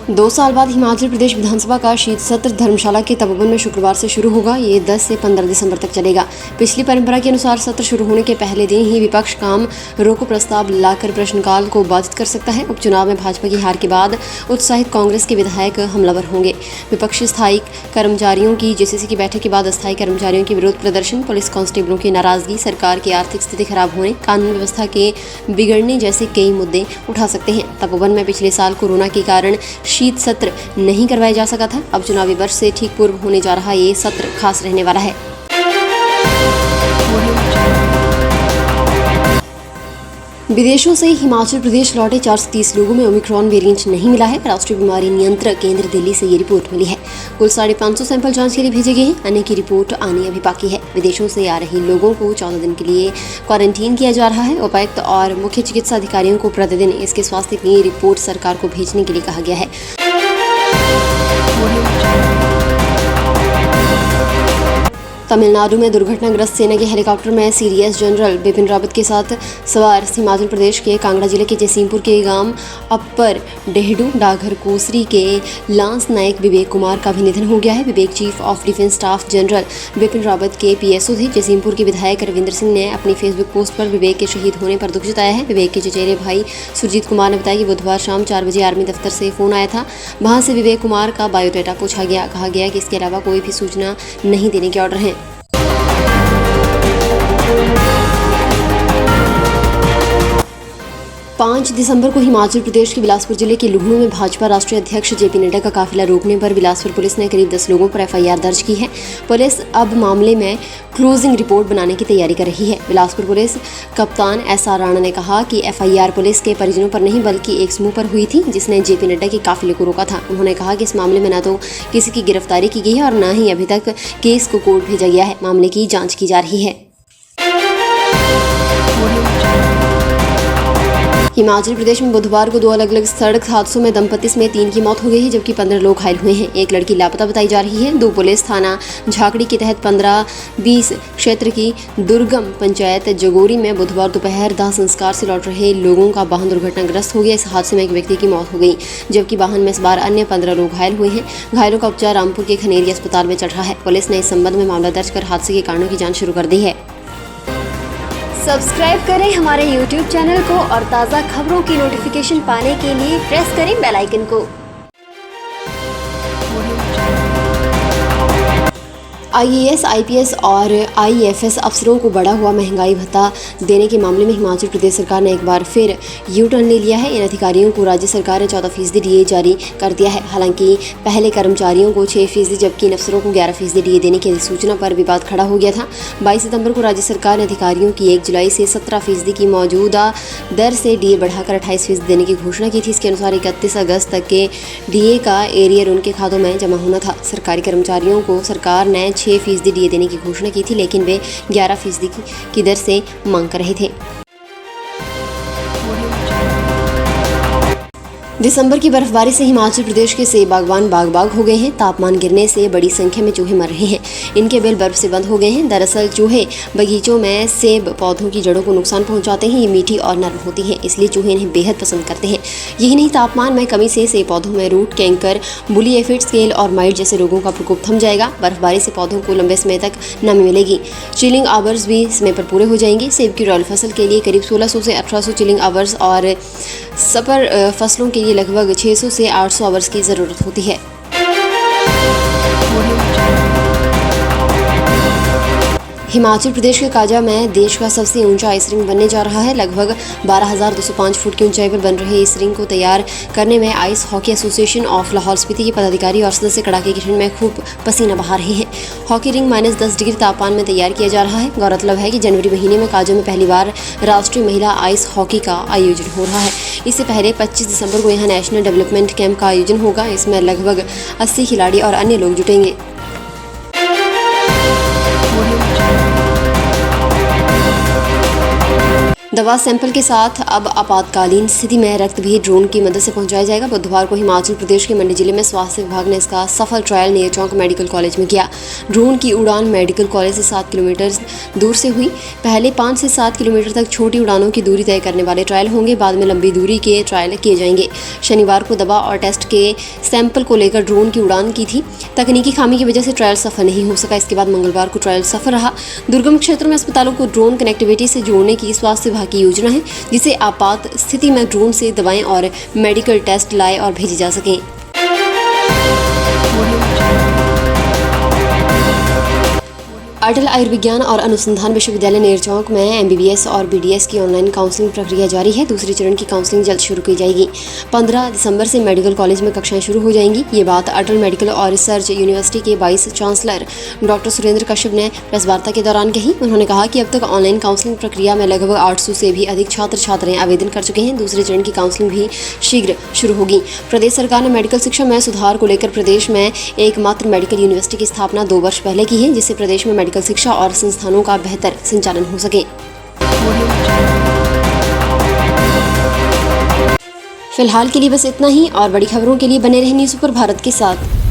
2 साल बाद हिमाचल प्रदेश विधानसभा का शीत सत्र धर्मशाला के तपोवन में शुक्रवार से शुरू होगा। ये 10 से 15 दिसंबर तक चलेगा। पिछली परंपरा के अनुसार सत्र शुरू होने के पहले दिन ही विपक्ष काम रोको प्रस्ताव लाकर प्रश्नकाल को बाधित कर सकता है। उपचुनाव में भाजपा की हार के बाद उत्साहित कांग्रेस के विधायक हमलावर होंगे। विपक्षी स्थायी कर्मचारियों की जेसीसी की बैठक के बाद अस्थायी कर्मचारियों के विरोध प्रदर्शन, पुलिस कांस्टेबलों की नाराजगी, सरकार की आर्थिक स्थिति खराब होने, कानून व्यवस्था के बिगड़ने जैसे कई मुद्दे उठा सकते हैं। तपोवन में पिछले साल कोरोना के कारण शीत सत्र नहीं करवाया जा सका था। अब चुनावी वर्ष से ठीक पूर्व होने जा रहा ये सत्र खास रहने वाला है। विदेशों से हिमाचल प्रदेश लौटे 430 लोगों में ओमिक्रॉन वेरिएंट नहीं मिला है। राष्ट्रीय बीमारी नियंत्रण केंद्र दिल्ली से ये रिपोर्ट मिली है। कुल 550 सैंपल जांच के लिए भेजे गए हैं। अन्य की रिपोर्ट आनी अभी बाकी है। विदेशों से आ रहे लोगों को 14 दिन के लिए क्वारंटीन किया जा रहा है। उपायुक्त और मुख्य चिकित्सा अधिकारियों को प्रतिदिन इसके स्वास्थ्य की रिपोर्ट सरकार को भेजने के लिए कहा गया है। तमिलनाडु में दुर्घटनाग्रस्त सेना के हेलीकॉप्टर में सीडीएस जनरल बिपिन रावत के साथ सवार हिमाचल प्रदेश के कांगड़ा जिले के जयसिंहपुर के गांव अप्पर डेहडू डाघर कोसरी के लांस नायक विवेक कुमार का भी निधन हो गया है। Vivek chief of defence staff general Bipin Rawat के पीएसओ थे। जयसिंहपुर के विधायक रविंद्र सिंह ने अपनी फेसबुक पोस्ट पर विवेक के शहीद होने पर दुख जताया है। विवेक के चचेरे भाई सुरजीत कुमार ने बताया कि बुधवार शाम 4 बजे आर्मी दफ्तर से फोन आया था। वहां से विवेक कुमार का बायोडाटा पूछा गया। कहा गया कि इसके अलावा कोई भी सूचना नहीं देने के ऑर्डर हैं। 5 दिसंबर को हिमाचल प्रदेश के बिलासपुर जिले के लुहणू में भाजपा राष्ट्रीय अध्यक्ष जेपी नड्डा का काफिला रोकने पर बिलासपुर पुलिस ने करीब 10 लोगों पर एफआईआर दर्ज की है। पुलिस अब मामले में क्लोजिंग रिपोर्ट बनाने की तैयारी कर रही है। बिलासपुर पुलिस कप्तान एसआर राणा ने कहा कि एफआईआर पुलिस के परिजनों पर नहीं बल्कि एक समूह पर हुई थी जिसने जेपी नड्डा के काफिले को रोका था। उन्होंने कहा कि इस मामले में न तो किसी की गिरफ्तारी की गई है और न ही अभी तक केस को कोर्ट भेजा गया है। मामले की जाँच की जा रही है। हिमाचल प्रदेश में बुधवार को 2 अलग अलग सड़क हादसों में दंपति समेत 3 की मौत हो गई है जबकि 15 लोग घायल हुए हैं। एक लड़की लापता बताई जा रही है। 2 पुलिस थाना झाकड़ी के तहत 15-20 क्षेत्र की दुर्गम पंचायत जगोरी में बुधवार दोपहर दाह संस्कार से लौट रहे लोगों का वाहन दुर्घटनाग्रस्त हो गया। इस हादसे में एक व्यक्ति की मौत हो गई जबकि वाहन में सवार अन्य 15 लोग घायल हुए हैं। घायलों का उपचार रामपुर के खनेरी अस्पताल में चल रहा है। पुलिस ने इस संबंध में मामला दर्ज कर हादसे के कारणों की जाँच शुरू कर दी है। सब्सक्राइब करें हमारे YouTube चैनल को और ताज़ा खबरों की नोटिफिकेशन पाने के लिए प्रेस करें बेल आइकन को। आईएएस, आईपीएस और आईएफएस अफसरों को बढ़ा हुआ महंगाई भत्ता देने के मामले में हिमाचल प्रदेश सरकार ने एक बार फिर यू टर्न ले लिया है। इन अधिकारियों को राज्य सरकार ने 14% डीए जारी कर दिया है। हालांकि पहले कर्मचारियों को 6% जबकि इन अफसरों को 11% डीए देने की अधिसूचना पर विवाद खड़ा हो गया था। 22 सितंबर को राज्य सरकार ने अधिकारियों की 1 जुलाई से 17% की मौजूदा दर से डीए बढ़ाकर 28% देने की घोषणा की थी। इसके अनुसार 31 अगस्त तक के डीए का एरियर उनके खातों में जमा होना था। सरकारी कर्मचारियों को सरकार ने 6% डीए देने की घोषणा की थी लेकिन वे 11% की दर से मांग कर रहे थे। दिसंबर की बर्फबारी से हिमाचल प्रदेश के सेब बागवान बाग हो गए हैं। तापमान गिरने से बड़ी संख्या में चूहे मर रहे हैं। इनके बिल बर्फ से बंद हो गए हैं। दरअसल चूहे बगीचों में सेब पौधों की जड़ों को नुकसान पहुंचाते हैं। ये मीठी और नरम होती हैं इसलिए चूहे इन्हें बेहद पसंद करते हैं। यही नहीं, तापमान में कमी से सेब पौधों में रूट कैंकर, बुली एफिड, स्केल और माइट जैसे रोगों का प्रकोप थम जाएगा। बर्फबारी से पौधों को लंबे समय तक नमी मिलेगी। चिलिंग आवर्स भी समय पर पूरे हो जाएंगे। सेब की रॉयल फसल के लिए करीब 1600 से 1800 चिलिंग आवर्स और सपर फसलों के लिए लगभग 600 से 800 आवर्स की ज़रूरत होती है। हिमाचल प्रदेश के काजा में देश का सबसे ऊंचा आइस रिंग बनने जा रहा है। लगभग 12,205 फुट की ऊंचाई पर बन रहे इस रिंग को तैयार करने में ice hockey association of Lahaul Spiti के पदाधिकारी और सदस्य कड़ाके की ठंड में खूब पसीना बहा रहे हैं। हॉकी रिंग -10 डिग्री तापमान में तैयार किया जा रहा है। गौरतलब है कि जनवरी महीने में काजा में पहली बार राष्ट्रीय महिला आइस हॉकी का आयोजन हो रहा है। इससे पहले 25 दिसंबर को यहाँ नेशनल डेवलपमेंट कैंप का आयोजन होगा। इसमें लगभग 80 खिलाड़ी और अन्य लोग जुटेंगे। दवा सैंपल के साथ अब आपातकालीन स्थिति में रक्त भी ड्रोन की मदद से पहुंचाया जाएगा। बुधवार को हिमाचल प्रदेश के मंडी जिले में स्वास्थ्य विभाग ने इसका सफल ट्रायल नेरचौक मेडिकल कॉलेज में किया। ड्रोन की उड़ान मेडिकल कॉलेज से 7 किलोमीटर दूर से हुई। पहले 5 से 7 किलोमीटर तक छोटी उड़ानों की दूरी तय करने वाले ट्रायल होंगे, बाद में लंबी दूरी के ट्रायल किए जाएंगे। शनिवार को दवा और टेस्ट के सैंपल को लेकर ड्रोन की उड़ान की थी। तकनीकी खामी की वजह से ट्रायल सफल नहीं हो सका। इसके बाद मंगलवार को ट्रायल सफल रहा। दुर्गम क्षेत्रों में अस्पतालों को ड्रोन कनेक्टिविटी से जोड़ने की स्वास्थ्य विभाग की योजना है, जिसे आपात स्थिति में ड्रोन से दवाएं और मेडिकल टेस्ट लाए और भेजे जा सकें। अटल आयुर्विज्ञान और अनुसंधान विश्वविद्यालय नेरचौक में एमबीबीएस और बीडीएस की ऑनलाइन काउंसलिंग प्रक्रिया जारी है। दूसरे चरण की काउंसलिंग जल्द शुरू की जाएगी। 15 दिसंबर से मेडिकल कॉलेज में कक्षाएं शुरू हो जाएंगी। ये बात अटल मेडिकल और रिसर्च यूनिवर्सिटी के vice chancellor doctor Surendra Kashyap ने प्रेस वार्ता के दौरान कही। उन्होंने कहा कि अब तक ऑनलाइन काउंसलिंग प्रक्रिया में लगभग 800 से भी अधिक छात्र छात्राएं आवेदन कर चुके हैं। दूसरे चरण की काउंसलिंग भी शीघ्र शुरू होगी। प्रदेश सरकार ने मेडिकल शिक्षा में सुधार को लेकर प्रदेश में एकमात्र मेडिकल यूनिवर्सिटी की स्थापना 2 वर्ष पहले की है, जिससे प्रदेश में मेडिकल शिक्षा और संस्थानों का बेहतर संचालन हो सके। फिलहाल के लिए बस इतना ही और बड़ी खबरों के लिए बने रहें न्यूज़ सुपर भारत के साथ।